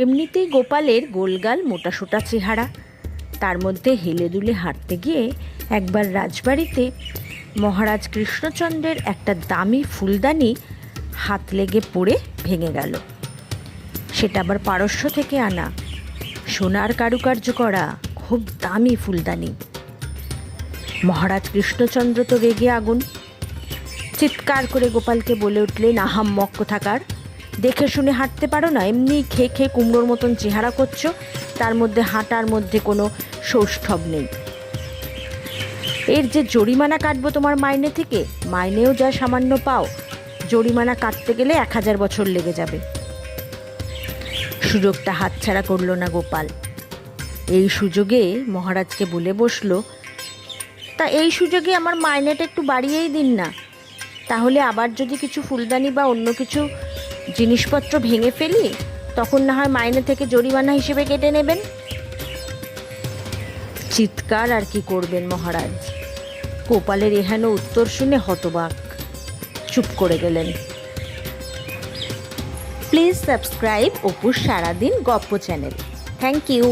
এমনিতেই গোপালের গোলগাল মোটাসোটা চেহারা, তার মধ্যে হেলে দুলে হাঁটতে গিয়ে একবার রাজবাড়িতে মহারাজ কৃষ্ণচন্দ্রের একটা দামি ফুলদানি হাত লেগে পড়ে ভেঙে গেল। সেটা আবার পারস্য থেকে আনা, সোনার কারুকার্য করা খুব দামি ফুলদানি। মহারাজ কৃষ্ণচন্দ্র তো রেগে আগুন, চিৎকার করে গোপালকে বলে উঠলেন, আহাম্মক কোথাকার, দেখে শুনে হাঁটতে পারো না? এমনি খেয়ে খেয়ে কুমড়োর মতন চেহারা করছো, তার মধ্যে হাঁটার মধ্যে কোনো সৌষ্ঠব নেই। এর যে জরিমানা কাটবো তোমার মাইনে থেকে, মাইনেও যা সামান্য পাও, জরিমানা কাটতে গেলে 1000 বছর লেগে যাবে। সুযোগটা হাতছাড়া করলো না গোপাল। এই সুযোগে মহারাজকে বলে বসলো, তা এই সুযোগে আমার মাইনেটা একটু বাড়িয়েই দিন না, তাহলে আবার যদি কিছু ফুলদানি বা অন্য কিছু জিনিসপত্র ভেঙে ফেলি, তখন না হয় মাইনে থেকে জরিমানা হিসেবে কেটে নেবেন। চিৎকার আর কি করবেন মহারাজ, গোপালের এহেন উত্তর শুনে হতবাক, চুপ করে গেলেন। প্লিজ সাবস্ক্রাইব অপুর সারাদিন গপ্প চ্যানেল। Thank you.